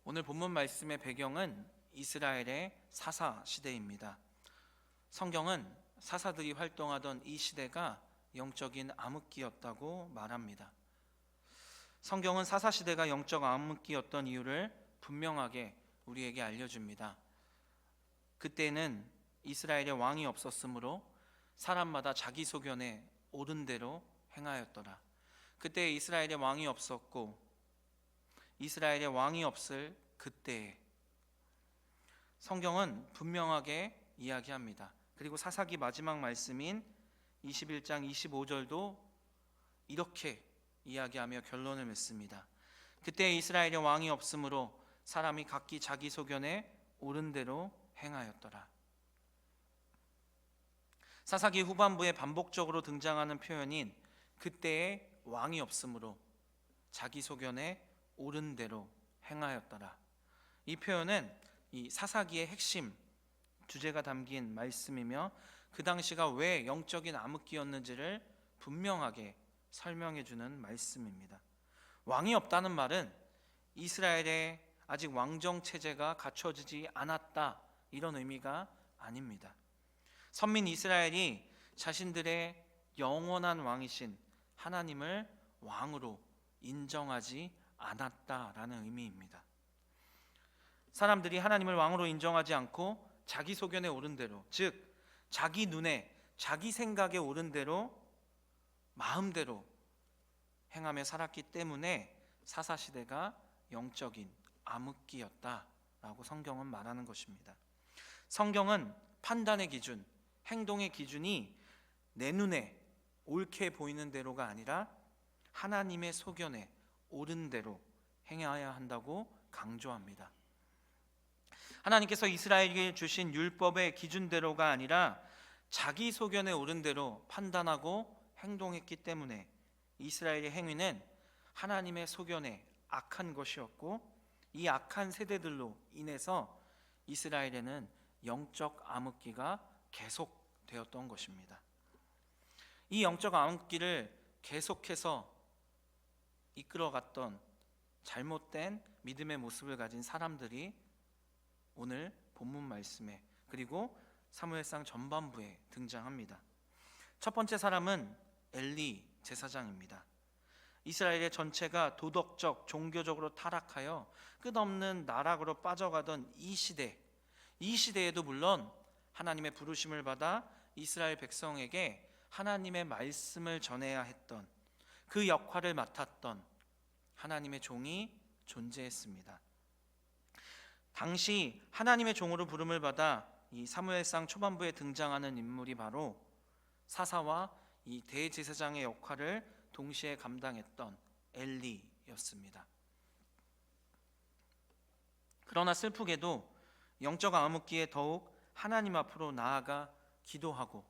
오늘 본문 말씀의 배경은 이스라엘의 사사 시대입니다. 성경은 사사들이 활동하던 이 시대가 영적인 암흑기였다고 말합니다. 성경은 사사 시대가 영적 암흑기였던 이유를 분명하게 우리에게 알려줍니다. 그때는 이스라엘의 왕이 없었으므로 사람마다 자기 소견에 옳은 대로 행하였더라. 그때 이스라엘의 왕이 없었고 이스라엘의 왕이 없을 그때에 성경은 분명하게 이야기합니다. 그리고 사사기 마지막 말씀인 21장 25절도 이렇게 이야기하며 결론을 맺습니다. 그때 이스라엘의 왕이 없으므로 사람이 각기 자기 소견에 옳은 대로 행하였더라. 사사기 후반부에 반복적으로 등장하는 표현인 그때의 왕이 없으므로 자기 소견에 옳은 대로 행하였더라. 이 표현은 이 사사기의 핵심 주제가 담긴 말씀이며 그 당시가 왜 영적인 암흑기였는지를 분명하게 설명해 주는 말씀입니다. 왕이 없다는 말은 이스라엘에 아직 왕정 체제가 갖춰지지 않았다, 이런 의미가 아닙니다. 선민 이스라엘이 자신들의 영원한 왕이신 하나님을 왕으로 인정하지 않았다라는 의미입니다. 사람들이 하나님을 왕으로 인정하지 않고 자기 소견에 옳은 대로, 즉 자기 눈에 자기 생각에 옳은 대로 마음대로 행하며 살았기 때문에 사사시대가 영적인 암흑기였다라고 성경은 말하는 것입니다. 성경은 판단의 기준, 행동의 기준이 내 눈에 옳게 보이는 대로가 아니라 하나님의 소견에 옳은 대로 행해야 한다고 강조합니다. 하나님께서 이스라엘에게 주신 율법의 기준대로가 아니라 자기 소견에 옳은 대로 판단하고 행동했기 때문에 이스라엘의 행위는 하나님의 소견에 악한 것이었고, 이 악한 세대들로 인해서 이스라엘에는 영적 암흑기가 계속되었던 것입니다. 이 영적 암흑기를 계속해서 이끌어갔던 잘못된 믿음의 모습을 가진 사람들이 오늘 본문 말씀에 그리고 사무엘상 전반부에 등장합니다. 첫 번째 사람은 엘리 제사장입니다. 이스라엘의 전체가 도덕적, 종교적으로 타락하여 끝없는 나락으로 빠져가던 이 시대에도 물론 하나님의 부르심을 받아 이스라엘 백성에게 하나님의 말씀을 전해야 했던 그 역할을 맡았던 하나님의 종이 존재했습니다. 당시 하나님의 종으로 부름을 받아 이 사무엘상 초반부에 등장하는 인물이 바로 사사와 이 대제사장의 역할을 동시에 감당했던 엘리였습니다. 그러나 슬프게도 영적 암흑기에 더욱 하나님 앞으로 나아가 기도하고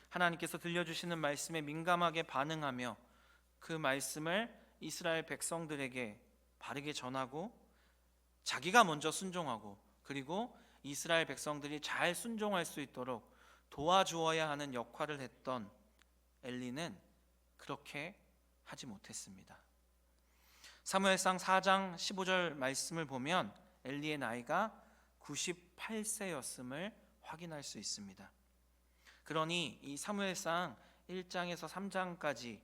하나님께서 들려주시는 말씀에 민감하게 반응하며 그 말씀을 이스라엘 백성들에게 바르게 전하고 자기가 먼저 순종하고 그리고 이스라엘 백성들이 잘 순종할 수 있도록 도와주어야 하는 역할을 했던 엘리는 그렇게 하지 못했습니다. 사무엘상 4장 15절 말씀을 보면 엘리의 나이가 98세였음을 확인할 수 있습니다. 그러니 이 사무엘상 1장에서 3장까지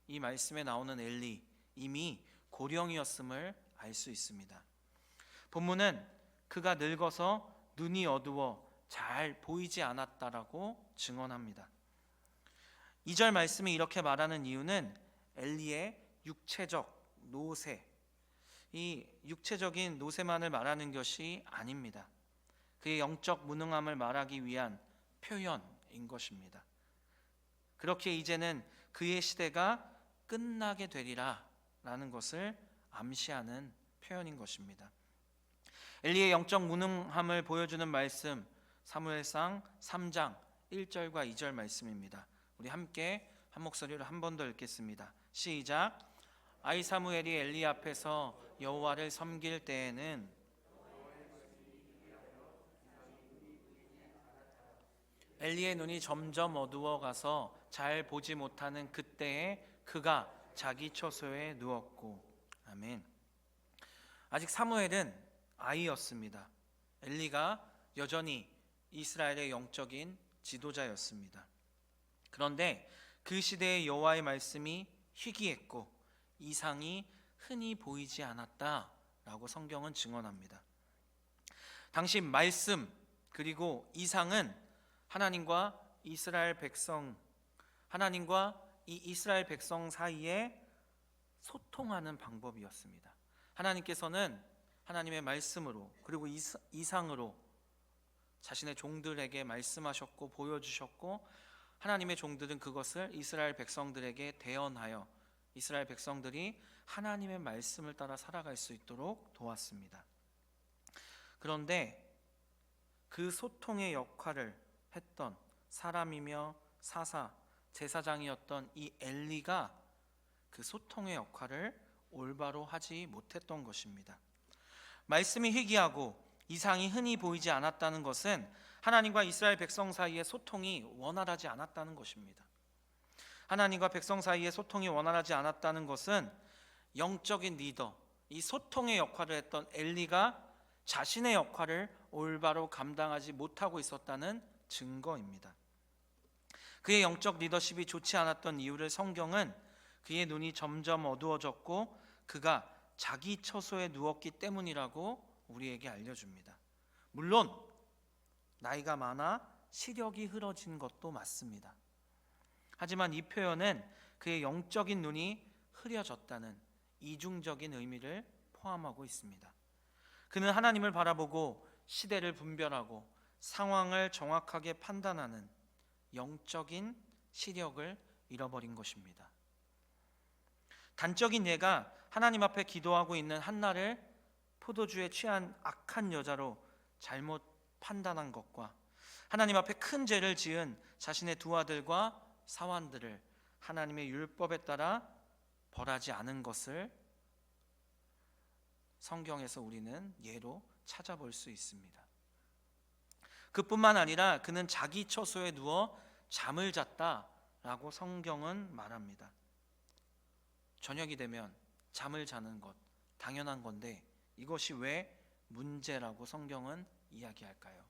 이 말씀에 나오는 엘리 이미 고령이었음을 알 수 있습니다. 본문은 그가 늙어서 눈이 어두워 잘 보이지 않았다라고 증언합니다. 2절 말씀이 이렇게 말하는 이유는 엘리의 육체적 노쇠, 이 육체적인 노쇠만을 말하는 것이 아닙니다. 그의 영적 무능함을 말하기 위한 표현인 것입니다. 그렇게 이제는 그의 시대가 끝나게 되리라 라는 것을 암시하는 표현인 것입니다. 엘리의 영적 무능함을 보여주는 말씀, 사무엘상 3장 1절과 2절 말씀입니다. 우리 함께 한 목소리로 한 번 더 읽겠습니다. 시작. 아이 사무엘이 엘리 앞에서 여호와를 섬길 때에는 엘리의 눈이 점점 어두워가서 잘 보지 못하는 그때에 그가 자기 처소에 누웠고. 아멘. 아직 사무엘은 아이였습니다. 엘리가 여전히 이스라엘의 영적인 지도자였습니다. 그런데 그 시대의 여호와의 말씀이 희귀했고 이상이 흔히 보이지 않았다라고 성경은 증언합니다. 당시 말씀 그리고 이상은 하나님과 이스라엘 백성 사이에 소통하는 방법이었습니다. 하나님께서는 하나님의 말씀으로 그리고 이상으로 자신의 종들에게 말씀하셨고 보여주셨고, 하나님의 종들은 그것을 이스라엘 백성들에게 대언하여 이스라엘 백성들이 하나님의 말씀을 따라 살아갈 수 있도록 도왔습니다. 그런데 그 소통의 역할을 했던 사람이며 제사장이었던 이 엘리가 그 소통의 역할을 올바로 하지 못했던 것입니다. 말씀이 희귀하고 이상이 흔히 보이지 않았다는 것은 하나님과 이스라엘 백성 사이의 소통이 원활하지 않았다는 것입니다. 하나님과 백성 사이의 소통이 원활하지 않았다는 것은 영적인 리더, 이 소통의 역할을 했던 엘리가 자신의 역할을 올바로 감당하지 못하고 있었다는 증거입니다. 그의 영적 리더십이 좋지 않았던 이유를 성경은 그의 눈이 점점 어두워졌고 그가 자기 처소에 누웠기 때문이라고 우리에게 알려줍니다. 물론 나이가 많아 시력이 흐려진 것도 맞습니다. 하지만 이 표현은 그의 영적인 눈이 흐려졌다는 이중적인 의미를 포함하고 있습니다. 그는 하나님을 바라보고 시대를 분별하고 상황을 정확하게 판단하는 영적인 시력을 잃어버린 것입니다. 단적인 예가 하나님 앞에 기도하고 있는 한나를 포도주에 취한 악한 여자로 잘못 판단한 것과 하나님 앞에 큰 죄를 지은 자신의 두 아들과 사환들을 하나님의 율법에 따라 벌하지 않은 것을 성경에서 우리는 예로 찾아볼 수 있습니다. 그뿐만 아니라 그는 자기 처소에 누워 잠을 잤다라고 성경은 말합니다. 저녁이 되면 잠을 자는 것 당연한 건데 이것이 왜 문제라고 성경은 이야기할까요?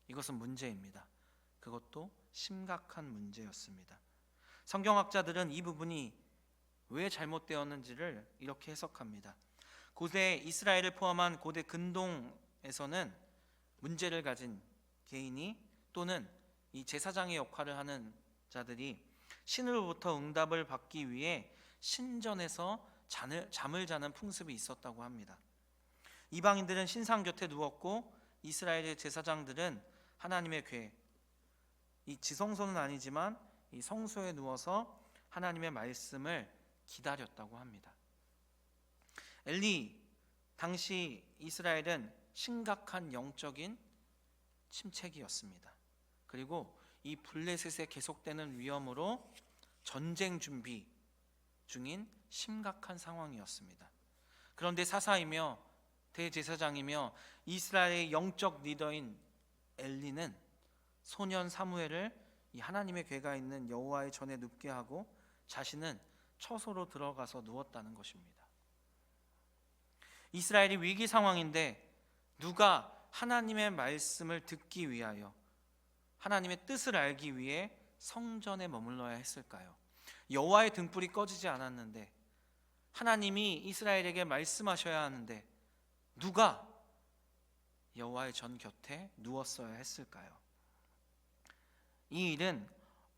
이것은 문제입니다. 그것도 심각한 문제였습니다. 성경학자들은 이 부분이 왜 잘못되었는지를 이렇게 해석합니다. 고대 이스라엘을 포함한 고대 근동에서는 문제를 가진 개인이 또는 이 제사장의 역할을 하는 자들이 신으로부터 응답을 받기 위해 신전에서 잠을 자는 풍습이 있었다고 합니다. 이방인들은 신상 곁에 누웠고 이스라엘의 제사장들은 하나님의 궤, 이 지성소는 아니지만 이 성소에 누워서 하나님의 말씀을 기다렸다고 합니다. 엘리 당시 이스라엘은 심각한 영적인 침체기였습니다. 그리고 이 블레셋의 계속되는 위험으로 전쟁 준비 중인 심각한 상황이었습니다. 그런데 사사이며 대제사장이며 이스라엘의 영적 리더인 엘리는 소년 사무엘을 이 하나님의 궤가 있는 여호와의 전에 눕게 하고 자신은 처소로 들어가서 누웠다는 것입니다. 이스라엘이 위기 상황인데 누가 하나님의 말씀을 듣기 위하여 하나님의 뜻을 알기 위해 성전에 머물러야 했을까요? 여호와의 등불이 꺼지지 않았는데 하나님이 이스라엘에게 말씀하셔야 하는데 누가 여호와의 전 곁에 누웠어야 했을까요? 이 일은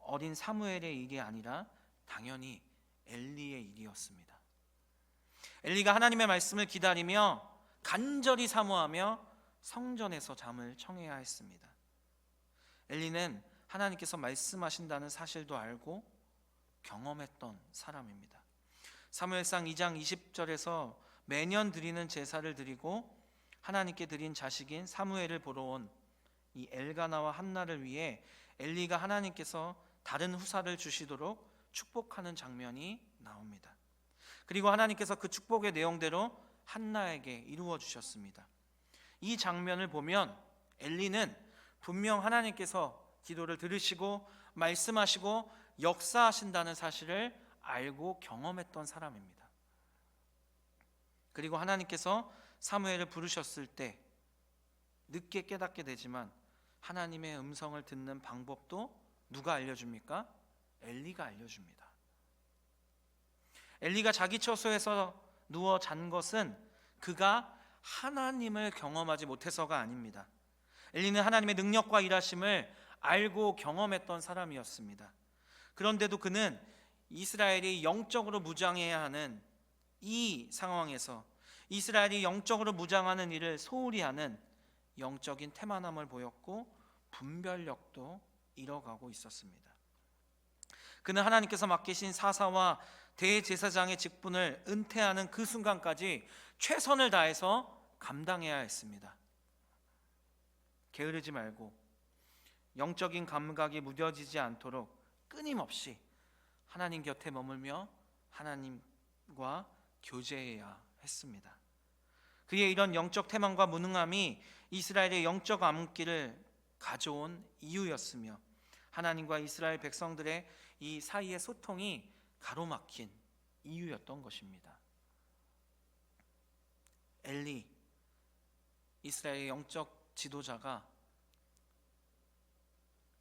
어린 사무엘의 일이 아니라 당연히 엘리의 일이었습니다. 엘리가 하나님의 말씀을 기다리며 간절히 사모하며 성전에서 잠을 청해야 했습니다. 엘리는 하나님께서 말씀하신다는 사실도 알고 경험했던 사람입니다. 사무엘상 2장 20절에서 매년 드리는 제사를 드리고 하나님께 드린 자식인 사무엘을 보러 온 이 엘가나와 한나를 위해 엘리가 하나님께서 다른 후사를 주시도록 축복하는 장면이 나옵니다. 그리고 하나님께서 그 축복의 내용대로 한나에게 이루어 주셨습니다. 이 장면을 보면 엘리는 분명 하나님께서 기도를 들으시고 말씀하시고 역사하신다는 사실을 알고 경험했던 사람입니다. 그리고 하나님께서 사무엘을 부르셨을 때 늦게 깨닫게 되지만 하나님의 음성을 듣는 방법도 누가 알려줍니까? 엘리가 알려줍니다. 엘리가 자기 처소에서 누워 잔 것은 그가 하나님을 경험하지 못해서가 아닙니다. 엘리는 하나님의 능력과 일하심을 알고 경험했던 사람이었습니다. 그런데도 그는 이스라엘이 영적으로 무장해야 하는 이 상황에서 이스라엘이 영적으로 무장하는 일을 소홀히 하는 영적인 태만함을 보였고 분별력도 잃어가고 있었습니다. 그는 하나님께서 맡기신 사사와 대제사장의 직분을 은퇴하는 그 순간까지 최선을 다해서 감당해야 했습니다. 게으르지 말고 영적인 감각이 무뎌지지 않도록 끊임없이 하나님 곁에 머물며 하나님과 교제해야 했습니다. 그의 이런 영적 태만과 무능함이 이스라엘의 영적 암흑기를 가져온 이유였으며 하나님과 이스라엘 백성들의 이 사이의 소통이 가로막힌 이유였던 것입니다. 엘리, 이스라엘의 영적 지도자가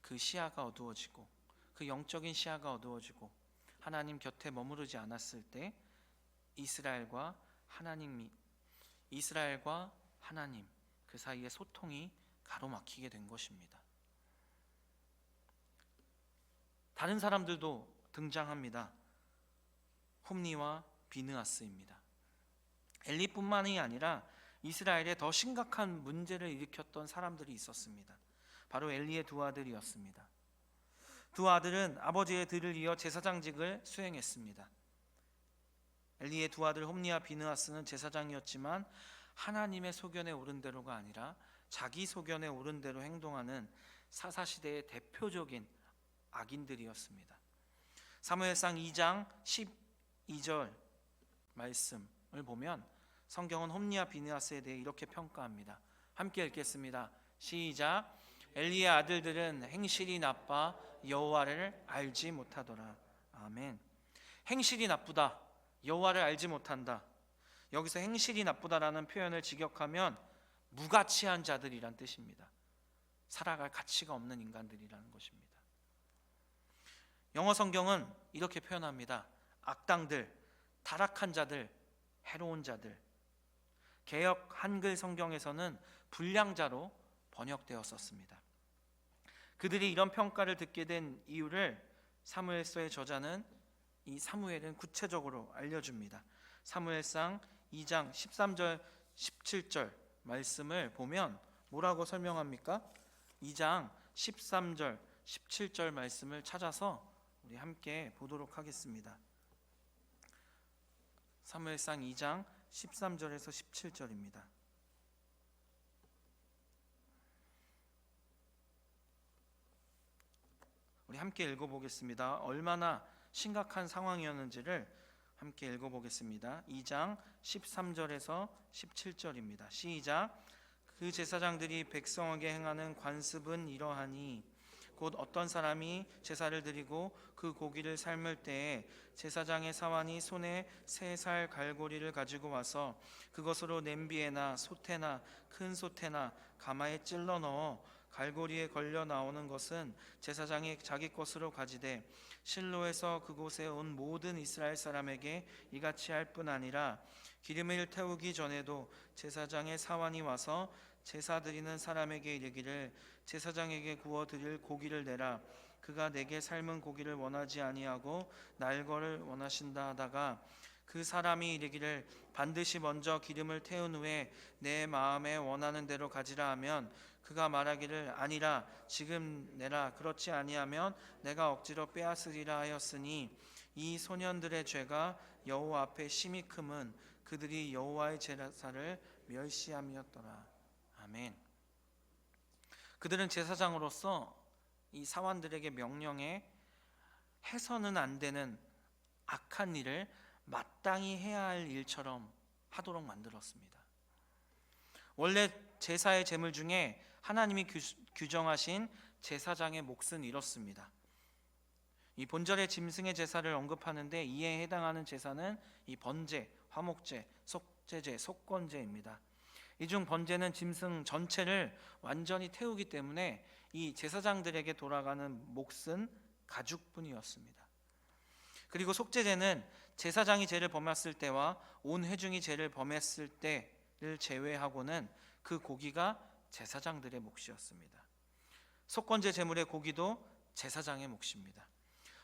그 시야가 어두워지고 그 영적인 시야가 어두워지고 하나님 곁에 머무르지 않았을 때 이스라엘과 하나님 그 사이의 소통이 가로막히게 된 것입니다. 다른 사람들도 등장합니다. 홈니와 비느하스입니다. 엘리뿐만이 아니라 이스라엘에 더 심각한 문제를 일으켰던 사람들이 있었습니다. 바로 엘리의 두 아들이었습니다. 두 아들은 아버지의 뒤를 이어 제사장직을 수행했습니다. 엘리의 두 아들 홈니와 비느하스는 제사장이었지만 하나님의 소견에 오른 대로가 아니라 자기 소견에 오른 대로 행동하는 사사시대의 대표적인 악인들이었습니다. 사무엘상 2장 12절 말씀을 보면 성경은 홈니와 비느하스에 대해 이렇게 평가합니다. 함께 읽겠습니다. 시작. 엘리의 아들들은 행실이 나빠 여호와를 알지 못하더라. 아멘. 행실이 나쁘다, 여호와를 알지 못한다. 여기서 행실이 나쁘다라는 표현을 직역하면 무가치한 자들이란 뜻입니다. 살아갈 가치가 없는 인간들이라는 것입니다. 영어 성경은 이렇게 표현합니다. 악당들, 타락한 자들, 해로운 자들. 개역 한글 성경에서는 불량자로 번역되었었습니다. 그들이 이런 평가를 듣게 된 이유를 사무엘서의 저자는 이 사무엘은 구체적으로 알려줍니다. 사무엘상 2장 13절 17절 말씀을 보면 뭐라고 설명합니까? 2장 13절 17절 말씀을 찾아서 우리 함께 보도록 하겠습니다. 사무엘상 2장 13절에서 17절입니다. 우리 함께 읽어보겠습니다. 얼마나 심각한 상황이었는지를 함께 읽어보겠습니다. 2장 13절에서 17절입니다. 시작. 그 제사장들이 백성에게 행하는 관습은 이러하니 곧 어떤 사람이 제사를 드리고 그 고기를 삶을 때에 제사장의 사환이 손에 3살 갈고리를 가지고 와서 그것으로 냄비에나 솥에나 큰 솥에나 가마에 찔러 넣어 갈고리에 걸려 나오는 것은 제사장이 자기 것으로 가지되 실로에서 그곳에 온 모든 이스라엘 사람에게 이같이 할 뿐 아니라 기름을 태우기 전에도 제사장의 사환이 와서 제사 드리는 사람에게 이르기를 제사장에게 구워 드릴 고기를 내라. 그가 내게 삶은 고기를 원하지 아니하고 날거를 원하신다 하다가 그 사람이 이르기를 반드시 먼저 기름을 태운 후에 내 마음에 원하는 대로 가지라 하면 그가 말하기를 아니라 지금 내라. 그렇지 아니하면 내가 억지로 빼앗으리라 하였으니 이 소년들의 죄가 여호와 앞에 심히 크면 그들이 여호와의 제사를 멸시함이었더라. 아멘. 그들은 제사장으로서 이 사환들에게 명령해 해서는 안 되는 악한 일을 마땅히 해야 할 일처럼 하도록 만들었습니다. 원래 제사의 제물 중에 하나님이 규정하신 제사장의 몫은 이렇습니다. 이 본절의 짐승의 제사를 언급하는데 이에 해당하는 제사는 이 번제, 화목제, 속죄제, 속건제입니다. 이 중 번제는 짐승 전체를 완전히 태우기 때문에 이 제사장들에게 돌아가는 몫은 가죽뿐이었습니다. 그리고 속죄제는 제사장이 죄를 범했을 때와 온 회중이 죄를 범했을 때를 제외하고는 그 고기가 제사장들의 몫이었습니다. 속건제 제물의 고기도 제사장의 몫입니다.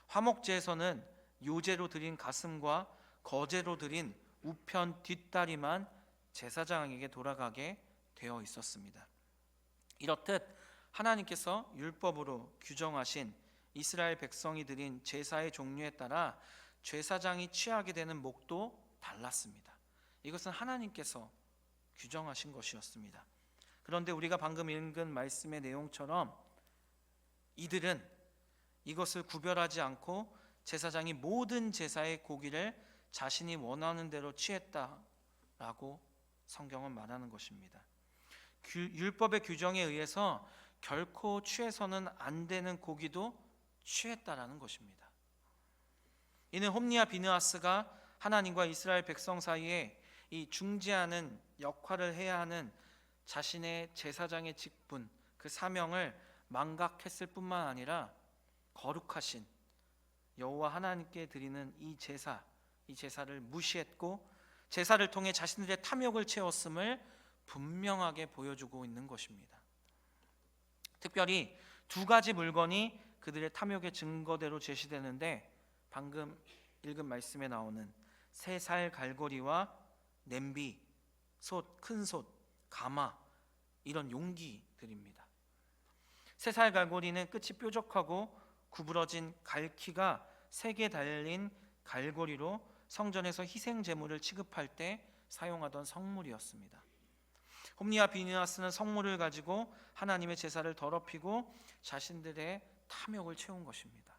화목제에서는 요제로 드린 가슴과 거제로 드린 우편 뒷다리만 제사장에게 돌아가게 되어 있었습니다. 이렇듯 하나님께서 율법으로 규정하신 이스라엘 백성이 드린 제사의 종류에 따라 제사장이 취하게 되는 몫도 달랐습니다. 이것은 하나님께서 규정하신 것이었습니다. 그런데 우리가 방금 읽은 말씀의 내용처럼 이들은 이것을 구별하지 않고 제사장이 모든 제사의 고기를 자신이 원하는 대로 취했다라고 성경은 말하는 것입니다. 율법의 규정에 의해서 결코 취해서는 안 되는 고기도 취했다라는 것입니다. 이는 홈리와 비느하스가 하나님과 이스라엘 백성 사이에 이 중재하는 역할을 해야 하는 자신의 제사장의 직분, 그 사명을 망각했을 뿐만 아니라 거룩하신 여호와 하나님께 드리는 이 제사를 무시했고 제사를 통해 자신들의 탐욕을 채웠음을 분명하게 보여주고 있는 것입니다. 특별히 두 가지 물건이 그들의 탐욕의 증거대로 제시되는데 방금 읽은 말씀에 나오는 세 살 갈고리와 냄비, 솥, 큰 솥, 가마 이런 용기들입니다. 세 살 갈고리는 끝이 뾰족하고 구부러진 갈퀴가 3개 달린 갈고리로 성전에서 희생 제물을 취급할 때 사용하던 성물이었습니다. 홈리와 비느하스는 성물을 가지고 하나님의 제사를 더럽히고 자신들의 탐욕을 채운 것입니다.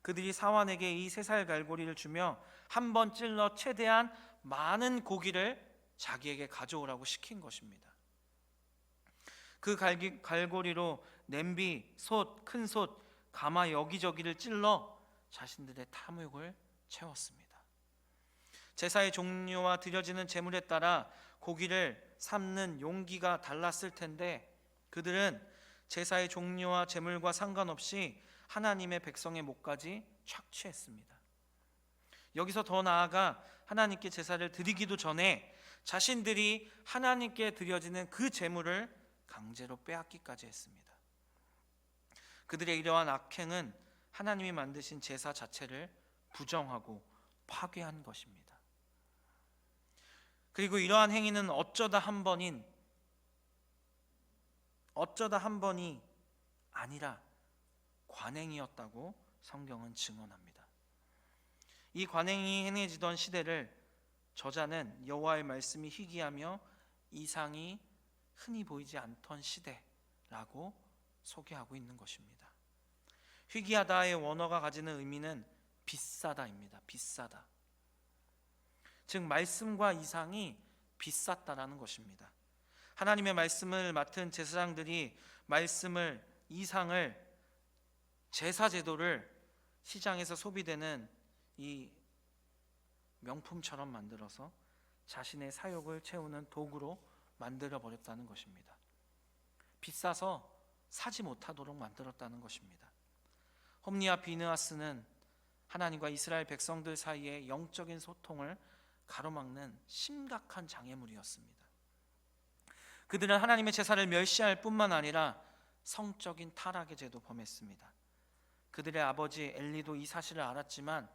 그들이 사환에게 이 3살 갈고리를 주며 한 번 찔러 최대한 많은 고기를 자기에게 가져오라고 시킨 것입니다. 그 갈고리로 냄비, 솥, 큰 솥, 가마 여기저기를 찔러 자신들의 탐욕을 채웠습니다. 제사의 종류와 드려지는 제물에 따라 고기를 삶는 용기가 달랐을 텐데 그들은 제사의 종류와 제물과 상관없이 하나님의 백성의 몫까지 착취했습니다. 여기서 더 나아가 하나님께 제사를 드리기도 전에 자신들이 하나님께 드려지는 그 제물을 강제로 빼앗기까지 했습니다. 그들의 이러한 악행은 하나님이 만드신 제사 자체를 부정하고 파괴한 것입니다. 그리고 이러한 행위는 어쩌다 한 번이 아니라 관행이었다고 성경은 증언합니다. 이 관행이 행해지던 시대를 저자는 여호와의 말씀이 희귀하며 이상이 흔히 보이지 않던 시대라고 소개하고 있는 것입니다. 희귀하다의 원어가 가지는 의미는 비싸다입니다. 비싸다. 즉 말씀과 이상이 비쌌다라는 것입니다. 하나님의 말씀을 맡은 제사장들이 말씀을, 이상을, 제사 제도를 시장에서 소비되는 이 명품처럼 만들어서 자신의 사욕을 채우는 도구로 만들어 버렸다는 것입니다. 비싸서 사지 못하도록 만들었다는 것입니다. 홈리와 비느하스는 하나님과 이스라엘 백성들 사이의 영적인 소통을 가로막는 심각한 장애물이었습니다. 그들은 하나님의 제사를 멸시할 뿐만 아니라 성적인 타락의 죄도 범했습니다. 그들의 아버지 엘리도 이 사실을 알았지만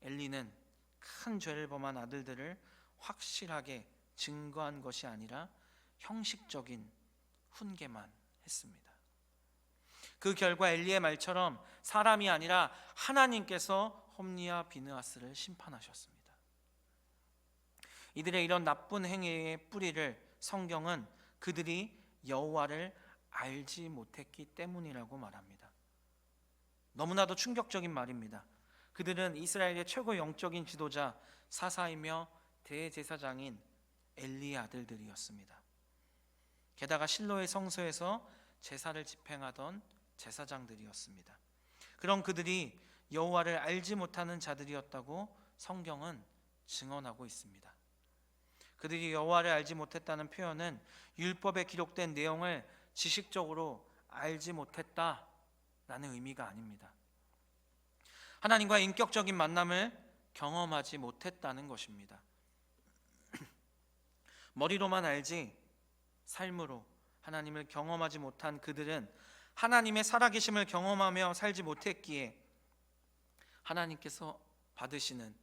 엘리는 큰 죄를 범한 아들들을 확실하게 증거한 것이 아니라 형식적인 훈계만 했습니다. 그 결과 엘리의 말처럼 사람이 아니라 하나님께서 홈리와 비느하스를 심판하셨습니다. 이들의 이런 나쁜 행위의 뿌리를 성경은 그들이 여호와를 알지 못했기 때문이라고 말합니다. 너무나도 충격적인 말입니다. 그들은 이스라엘의 최고 영적인 지도자 사사이며 대제사장인 엘리의 아들들이었습니다. 게다가 실로의 성소에서 제사를 집행하던 제사장들이었습니다. 그런 그들이 여호와를 알지 못하는 자들이었다고 성경은 증언하고 있습니다. 그들이 여호와를 알지 못했다는 표현은 율법에 기록된 내용을 지식적으로 알지 못했다라는 의미가 아닙니다. 하나님과 인격적인 만남을 경험하지 못했다는 것입니다. 머리로만 알지 삶으로 하나님을 경험하지 못한 그들은 하나님의 살아계심을 경험하며 살지 못했기에 하나님께서 받으시는,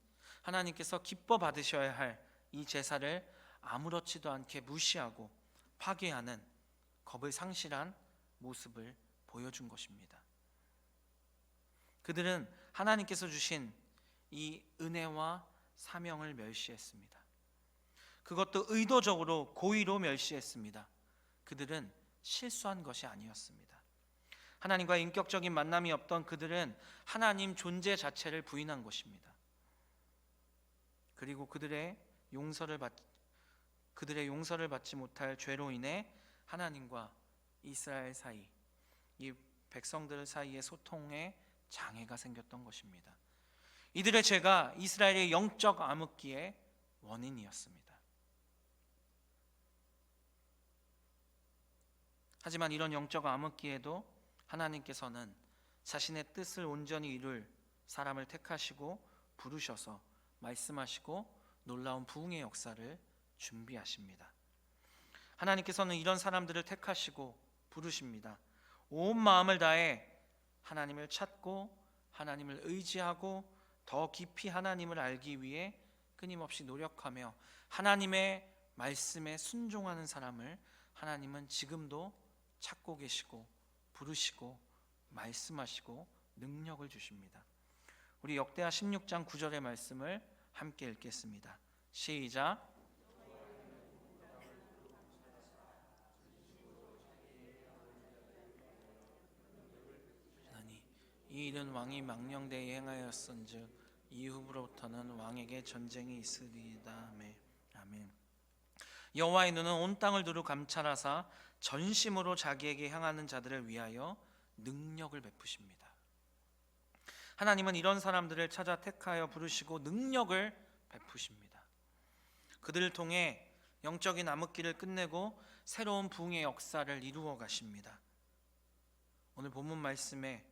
하나님께서 기뻐 받으셔야 할 이 제사를 아무렇지도 않게 무시하고 파괴하는 겁을 상실한 모습을 보여준 것입니다. 그들은 하나님께서 주신 이 은혜와 사명을 멸시했습니다. 그것도 의도적으로 고의로 멸시했습니다. 그들은 실수한 것이 아니었습니다. 하나님과 인격적인 만남이 없던 그들은 하나님 존재 자체를 부인한 것입니다. 그리고 그들의 용서를 받지 못할 죄로 인해 하나님과 이스라엘 사이, 이 백성들 사이의 소통에 장애가 생겼던 것입니다. 이들의 죄가 이스라엘의 영적 암흑기의 원인이었습니다. 하지만 이런 영적 암흑기에도 하나님께서는 자신의 뜻을 온전히 이룰 사람을 택하시고 부르셔서 말씀하시고 놀라운 부흥의 역사를 준비하십니다. 하나님께서는 이런 사람들을 택하시고 부르십니다. 온 마음을 다해 하나님을 찾고 하나님을 의지하고 더 깊이 하나님을 알기 위해 끊임없이 노력하며 하나님의 말씀에 순종하는 사람을 하나님은 지금도 찾고 계시고 부르시고 말씀하시고 능력을 주십니다. 우리 역대하 16장 9절의 말씀을 함께 읽겠습니다. 시작. 이 일은 왕이 망령되이 행하였은즉 이후로부터는 왕에게 전쟁이 있으리이다. 아멘. 여호와의 눈은 온 땅을 두루 감찰하사 전심으로 자기에게 향하는 자들을 위하여 능력을 베푸십니다. 하나님은 이런 사람들을 찾아 택하여 부르시고 능력을 베푸십니다. 그들을 통해 영적인 암흑기를 끝내고 새로운 부흥의 역사를 이루어 가십니다. 오늘 본문 말씀에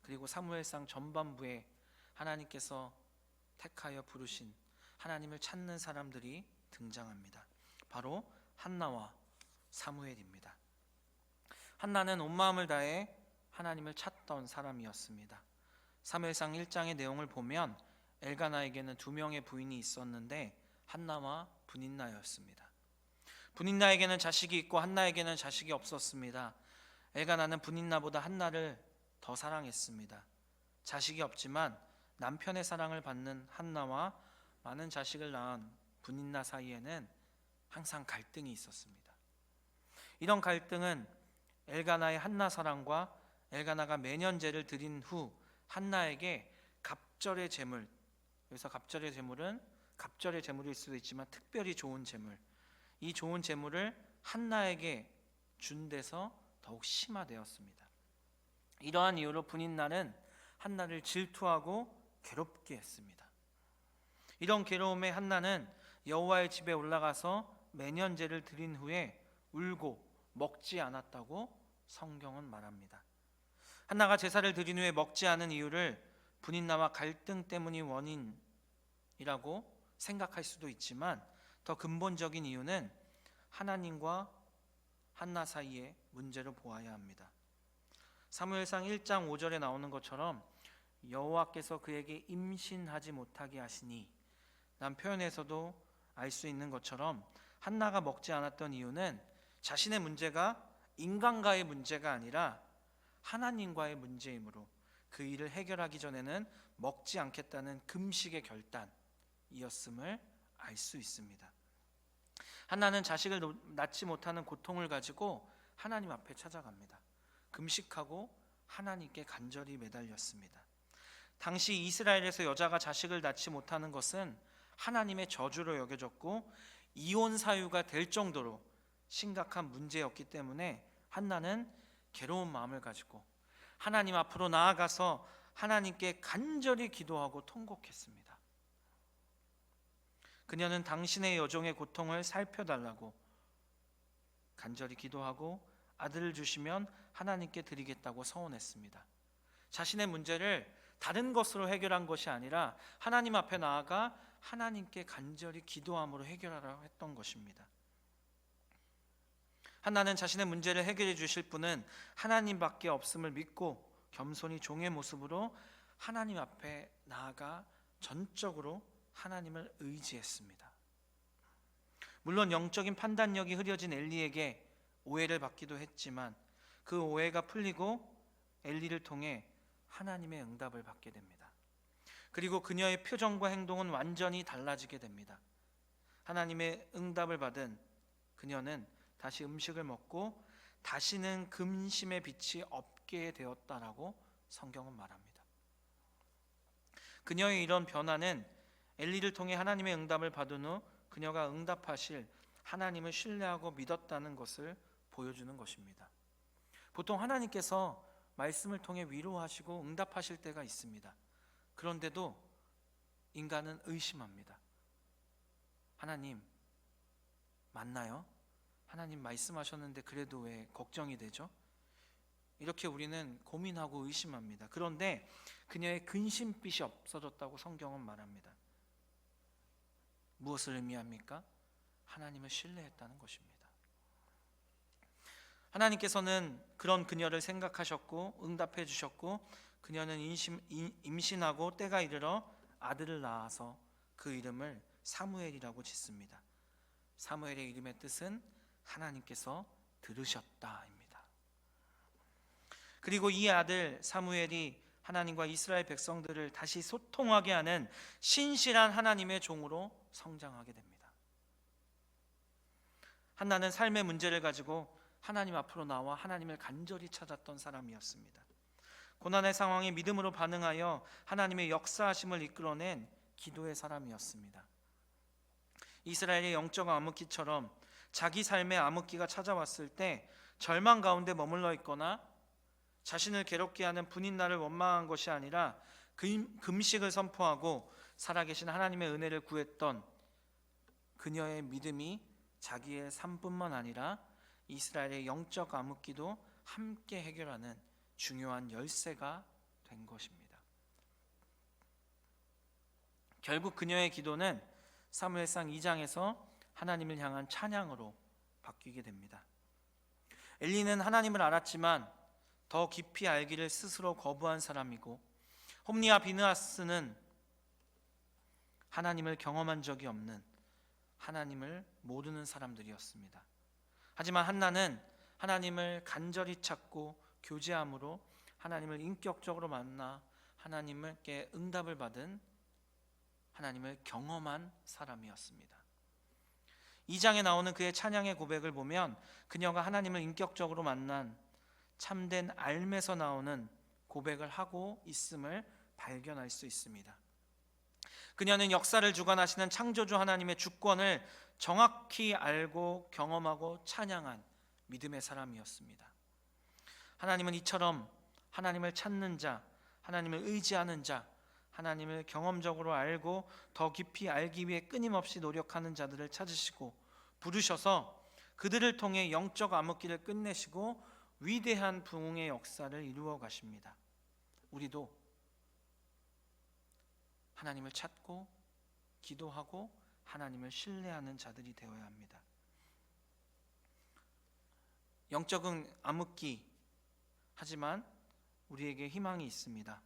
그리고 사무엘상 전반부에 하나님께서 택하여 부르신 하나님을 찾는 사람들이 등장합니다. 바로 한나와 사무엘입니다. 한나는 온 마음을 다해 하나님을 찾던 사람이었습니다. 사무엘상 1장의 내용을 보면 엘가나에게는 2명의 부인이 있었는데 한나와 브닌나였습니다. 브닌나에게는 자식이 있고 한나에게는 자식이 없었습니다. 엘가나는 브닌나보다 한나를 더 사랑했습니다. 자식이 없지만 남편의 사랑을 받는 한나와 많은 자식을 낳은 브닌나 사이에는 항상 갈등이 있었습니다. 이런 갈등은 엘가나의 한나 사랑과 엘가나가 매년 제를 드린 후 한나에게 갑절의 제물, 여기서 갑절의 제물은 갑절의 제물일 수도 있지만 특별히 좋은 제물, 이 좋은 제물을 한나에게 준 데서 더욱 심화되었습니다. 이러한 이유로 브닌나는 한나를 질투하고 괴롭게 했습니다. 이런 괴로움에 한나는 여호와의 집에 올라가서 매년 제를 드린 후에 울고 먹지 않았다고 성경은 말합니다. 한나가 제사를 드린 후에 먹지 않은 이유를 브닌나와 갈등 때문이 원인이라고 생각할 수도 있지만 더 근본적인 이유는 하나님과 한나 사이의 문제로 보아야 합니다. 사무엘상 1장 5절에 나오는 것처럼 여호와께서 그에게 임신하지 못하게 하시니, 란 표현에서도 알 수 있는 것처럼 한나가 먹지 않았던 이유는 자신의 문제가 인간과의 문제가 아니라 하나님과의 문제이므로 그 일을 해결하기 전에는 먹지 않겠다는 금식의 결단이었음을 알 수 있습니다. 한나는 자식을 낳지 못하는 고통을 가지고 하나님 앞에 찾아갑니다. 금식하고 하나님께 간절히 매달렸습니다. 당시 이스라엘에서 여자가 자식을 낳지 못하는 것은 하나님의 저주로 여겨졌고 이혼 사유가 될 정도로 심각한 문제였기 때문에 한나는 괴로운 마음을 가지고 하나님 앞으로 나아가서 하나님께 간절히 기도하고 통곡했습니다. 그녀는 당신의 여종의 고통을 살펴달라고 간절히 기도하고 아들을 주시면 하나님께 드리겠다고 서원했습니다. 자신의 문제를 다른 것으로 해결한 것이 아니라 하나님 앞에 나아가 하나님께 간절히 기도함으로 해결하라고 했던 것입니다. 한나는 자신의 문제를 해결해 주실 분은 하나님밖에 없음을 믿고 겸손히 종의 모습으로 하나님 앞에 나아가 전적으로 하나님을 의지했습니다. 물론 영적인 판단력이 흐려진 엘리에게 오해를 받기도 했지만 그 오해가 풀리고 엘리를 통해 하나님의 응답을 받게 됩니다. 그리고 그녀의 표정과 행동은 완전히 달라지게 됩니다. 하나님의 응답을 받은 그녀는 다시 음식을 먹고 다시는 근심의 빛이 없게 되었다라고 성경은 말합니다. 그녀의 이런 변화는 엘리를 통해 하나님의 응답을 받은 후 그녀가 응답하실 하나님을 신뢰하고 믿었다는 것을 보여주는 것입니다. 보통 하나님께서 말씀을 통해 위로하시고 응답하실 때가 있습니다. 그런데도 인간은 의심합니다. 하나님 맞나요? 하나님 말씀하셨는데 그래도 왜 걱정이 되죠? 이렇게 우리는 고민하고 의심합니다. 그런데 그녀의 근심빛이 없어졌다고 성경은 말합니다. 무엇을 의미합니까? 하나님을 신뢰했다는 것입니다. 하나님께서는 그런 그녀를 생각하셨고 응답해 주셨고 그녀는 임신하고 때가 이르러 아들을 낳아서 그 이름을 사무엘이라고 짓습니다. 사무엘의 이름의 뜻은 하나님께서 들으셨다입니다. 그리고 이 아들 사무엘이 하나님과 이스라엘 백성들을 다시 소통하게 하는 신실한 하나님의 종으로 성장하게 됩니다. 한나는 삶의 문제를 가지고 하나님 앞으로 나와 하나님을 간절히 찾았던 사람이었습니다. 고난의 상황에 믿음으로 반응하여 하나님의 역사하심을 이끌어낸 기도의 사람이었습니다. 이스라엘의 영적 암흑기처럼 자기 삶의 암흑기가 찾아왔을 때 절망 가운데 머물러 있거나 자신을 괴롭게 하는 분인날을 원망한 것이 아니라 금식을 선포하고 살아계신 하나님의 은혜를 구했던 그녀의 믿음이 자기의 삶뿐만 아니라 이스라엘의 영적 암흑기도 함께 해결하는 중요한 열쇠가 된 것입니다. 결국 그녀의 기도는 사무엘상 2장에서 하나님을 향한 찬양으로 바뀌게 됩니다. 엘리는 하나님을 알았지만 더 깊이 알기를 스스로 거부한 사람이고 홈리와 비느하스는 하나님을 경험한 적이 없는 하나님을 모르는 사람들이었습니다. 하지만 한나는 하나님을 간절히 찾고 교제함으로 하나님을 인격적으로 만나 하나님께 응답을 받은 하나님을 경험한 사람이었습니다. 2장에 나오는 그의 찬양의 고백을 보면 그녀가 하나님을 인격적으로 만난 참된 알매서 나오는 고백을 하고 있음을 발견할 수 있습니다. 그녀는 역사를 주관하시는 창조주 하나님의 주권을 정확히 알고 경험하고 찬양한 믿음의 사람이었습니다. 하나님은 이처럼 하나님을 찾는 자, 하나님을 의지하는 자, 하나님을 경험적으로 알고 더 깊이 알기 위해 끊임없이 노력하는 자들을 찾으시고 부르셔서 그들을 통해 영적 암흑기를 끝내시고 위대한 부흥의 역사를 이루어 가십니다. 우리도 하나님을 찾고 기도하고 하나님을 신뢰하는 자들이 되어야 합니다. 영적인 암흑기, 하지만 우리에게 희망이 있습니다.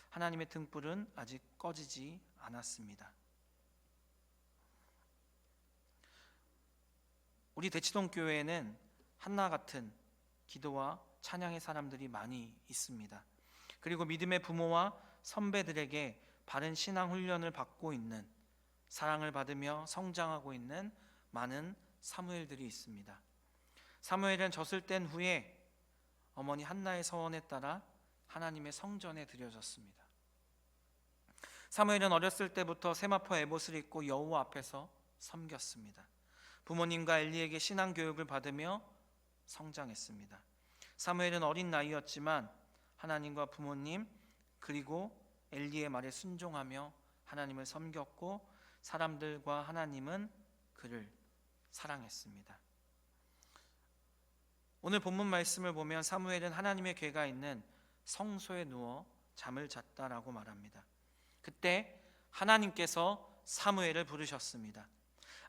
하나님의 등불은 아직 꺼지지 않았습니다. 우리 대치동 교회에는 한나 같은 기도와 찬양의 사람들이 많이 있습니다. 그리고 믿음의 부모와 선배들에게 바른 신앙 훈련을 받고 있는, 사랑을 받으며 성장하고 있는 많은 사무엘들이 있습니다. 사무엘은 젖을 뗀 후에 어머니 한나의 서원에 따라 하나님의 성전에 들여졌습니다. 사무엘은 어렸을 때부터 세마포 에봇을 입고 여호와 앞에서 섬겼습니다. 부모님과 엘리에게 신앙 교육을 받으며 성장했습니다. 사무엘은 어린 나이였지만 하나님과 부모님 그리고 엘리의 말에 순종하며 하나님을 섬겼고 사람들과 하나님은 그를 사랑했습니다. 오늘 본문 말씀을 보면 사무엘은 하나님의 궤가 있는 성소에 누워 잠을 잤다라고 말합니다. 그때 하나님께서 사무엘을 부르셨습니다.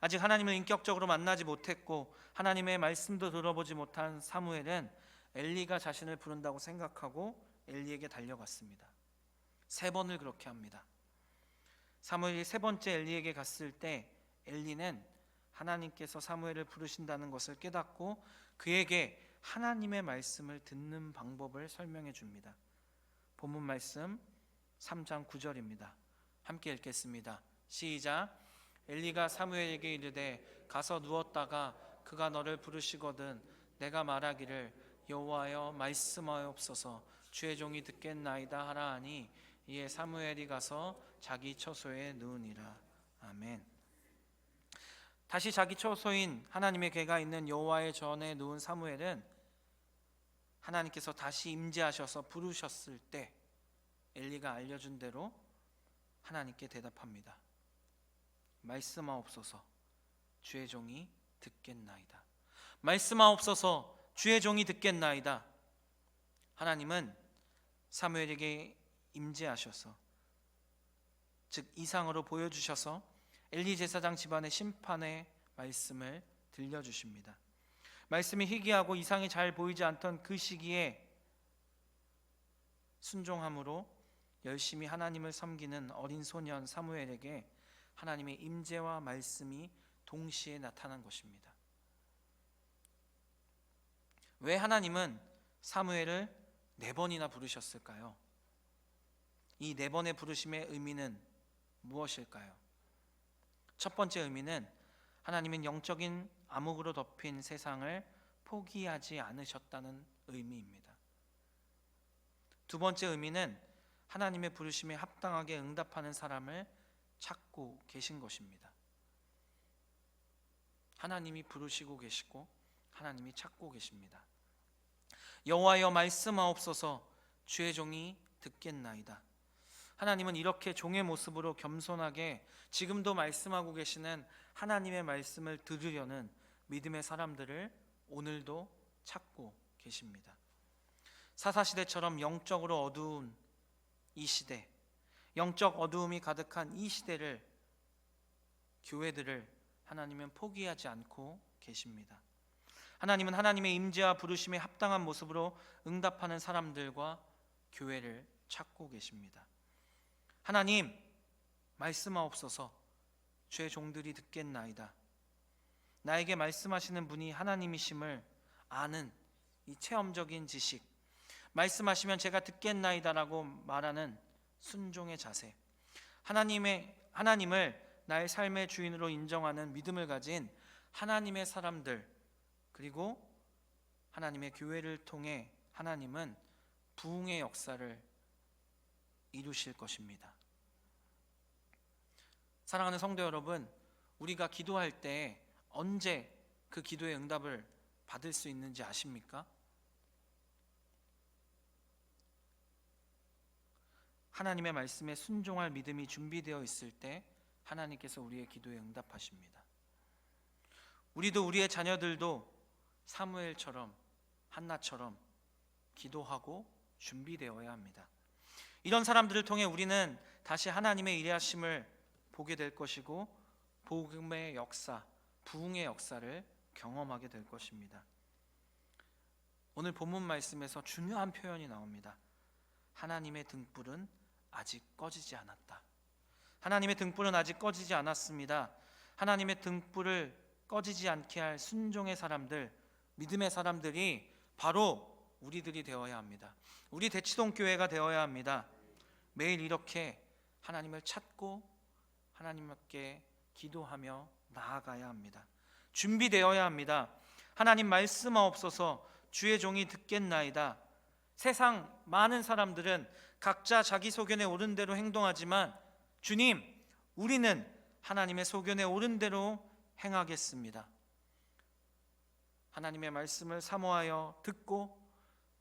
아직 하나님을 인격적으로 만나지 못했고 하나님의 말씀도 들어보지 못한 사무엘은 엘리가 자신을 부른다고 생각하고 엘리에게 달려갔습니다. 3번을 그렇게 합니다. 사무엘이 3번째 엘리에게 갔을 때 엘리는 하나님께서 사무엘을 부르신다는 것을 깨닫고 그에게 하나님의 말씀을 듣는 방법을 설명해 줍니다. 본문 말씀 3장 9절입니다. 함께 읽겠습니다. 시작. 엘리가 사무엘에게 이르되 가서 누웠다가 그가 너를 부르시거든 내가 말하기를 여호와여 말씀하옵소서 주의 종이 듣겠나이다 하라 하니 이에 사무엘이 가서 자기 처소에 누우니라. 아멘. 다시 자기 처소인 하나님의 궤가 있는 여호와의 전에 누운 사무엘은 하나님께서 다시 임재하셔서 부르셨을 때 엘리가 알려준 대로 하나님께 대답합니다. 말씀하옵소서 주의 종이 듣겠나이다. 말씀하옵소서 주의 종이 듣겠나이다. 하나님은 사무엘에게 임재하셔서 즉 이상으로 보여주셔서 엘리 제사장 집안의 심판의 말씀을 들려주십니다. 말씀이 희귀하고 이상이 잘 보이지 않던 그 시기에 순종함으로 열심히 하나님을 섬기는 어린 소년 사무엘에게 하나님의 임재와 말씀이 동시에 나타난 것입니다. 왜 하나님은 사무엘을 4번이나 부르셨을까요? 이 4번의 부르심의 의미는 무엇일까요? 첫 번째 의미는 하나님은 영적인 암흑으로 덮인 세상을 포기하지 않으셨다는 의미입니다. 두 번째 의미는 하나님의 부르심에 합당하게 응답하는 사람을 찾고 계신 것입니다. 하나님이 부르시고 계시고 하나님이 찾고 계십니다. 여호와여 말씀하옵소서 주의 종이 듣겠나이다. 하나님은 이렇게 종의 모습으로 겸손하게 지금도 말씀하고 계시는 하나님의 말씀을 들으려는 믿음의 사람들을 오늘도 찾고 계십니다. 사사시대처럼 영적으로 어두운 이 시대, 영적 어두움이 가득한 이 시대를, 교회들을 하나님은 포기하지 않고 계십니다. 하나님은 하나님의 임재와 부르심에 합당한 모습으로 응답하는 사람들과 교회를 찾고 계십니다. 하나님 말씀하옵소서 주의 종들이 듣겠나이다. 나에게 말씀하시는 분이 하나님이심을 아는 이 체험적인 지식, 말씀하시면 제가 듣겠나이다라고 말하는 순종의 자세, 하나님을 나의 삶의 주인으로 인정하는 믿음을 가진 하나님의 사람들, 그리고 하나님의 교회를 통해 하나님은 부흥의 역사를 이루실 것입니다. 사랑하는 성도 여러분, 우리가 기도할 때 언제 그 기도의 응답을 받을 수 있는지 아십니까? 하나님의 말씀에 순종할 믿음이 준비되어 있을 때 하나님께서 우리의 기도에 응답하십니다. 우리도 우리의 자녀들도 사무엘처럼 한나처럼 기도하고 준비되어야 합니다. 이런 사람들을 통해 우리는 다시 하나님의 일하심을 보게 될 것이고 복음의 역사, 부흥의 역사를 경험하게 될 것입니다. 오늘 본문 말씀에서 중요한 표현이 나옵니다. 하나님의 등불은 아직 꺼지지 않았다. 하나님의 등불은 아직 꺼지지 않았습니다. 하나님의 등불을 꺼지지 않게 할 순종의 사람들, 믿음의 사람들이 바로 우리들이 되어야 합니다. 우리 대치동 교회가 되어야 합니다. 매일 이렇게 하나님을 찾고 하나님께 기도하며 나아가야 합니다. 준비되어야 합니다. 하나님 말씀하옵소서 주의 종이 듣겠나이다. 세상 많은 사람들은 각자 자기 소견에 옳은 대로 행동하지만 주님, 우리는 하나님의 소견에 옳은 대로 행하겠습니다. 하나님의 말씀을 사모하여 듣고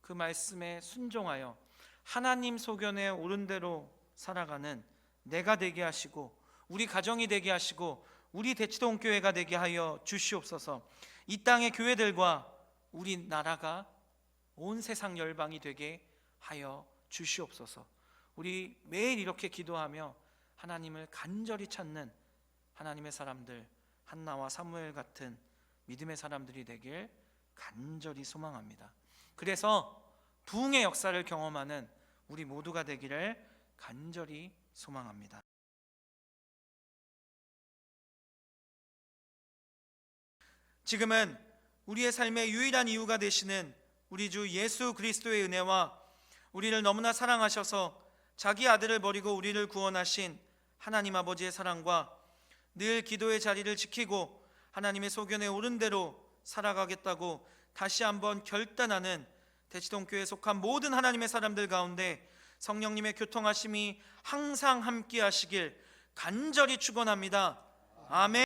그 말씀에 순종하여 하나님 소견에 옳은 대로 살아가는 내가 되게 하시고 우리 가정이 되게 하시고 우리 대치동 교회가 되게 하여 주시옵소서. 이 땅의 교회들과 우리 나라가 온 세상 열방이 되게 하여 주시옵소서. 우리 매일 이렇게 기도하며 하나님을 간절히 찾는 하나님의 사람들, 한나와 사무엘 같은 믿음의 사람들이 되길 간절히 소망합니다. 그래서 부흥의 역사를 경험하는 우리 모두가 되기를 간절히 소망합니다. 지금은 우리의 삶의 유일한 이유가 되시는 우리 주 예수 그리스도의 은혜와 우리를 너무나 사랑하셔서 자기 아들을 버리고 우리를 구원하신 하나님 아버지의 사랑과 늘 기도의 자리를 지키고 하나님의 소견에 옳은 대로 살아가겠다고 다시 한번 결단하는 대치동교회에 속한 모든 하나님의 사람들 가운데 성령님의 교통하심이 항상 함께 하시길 간절히 축원합니다. 아멘.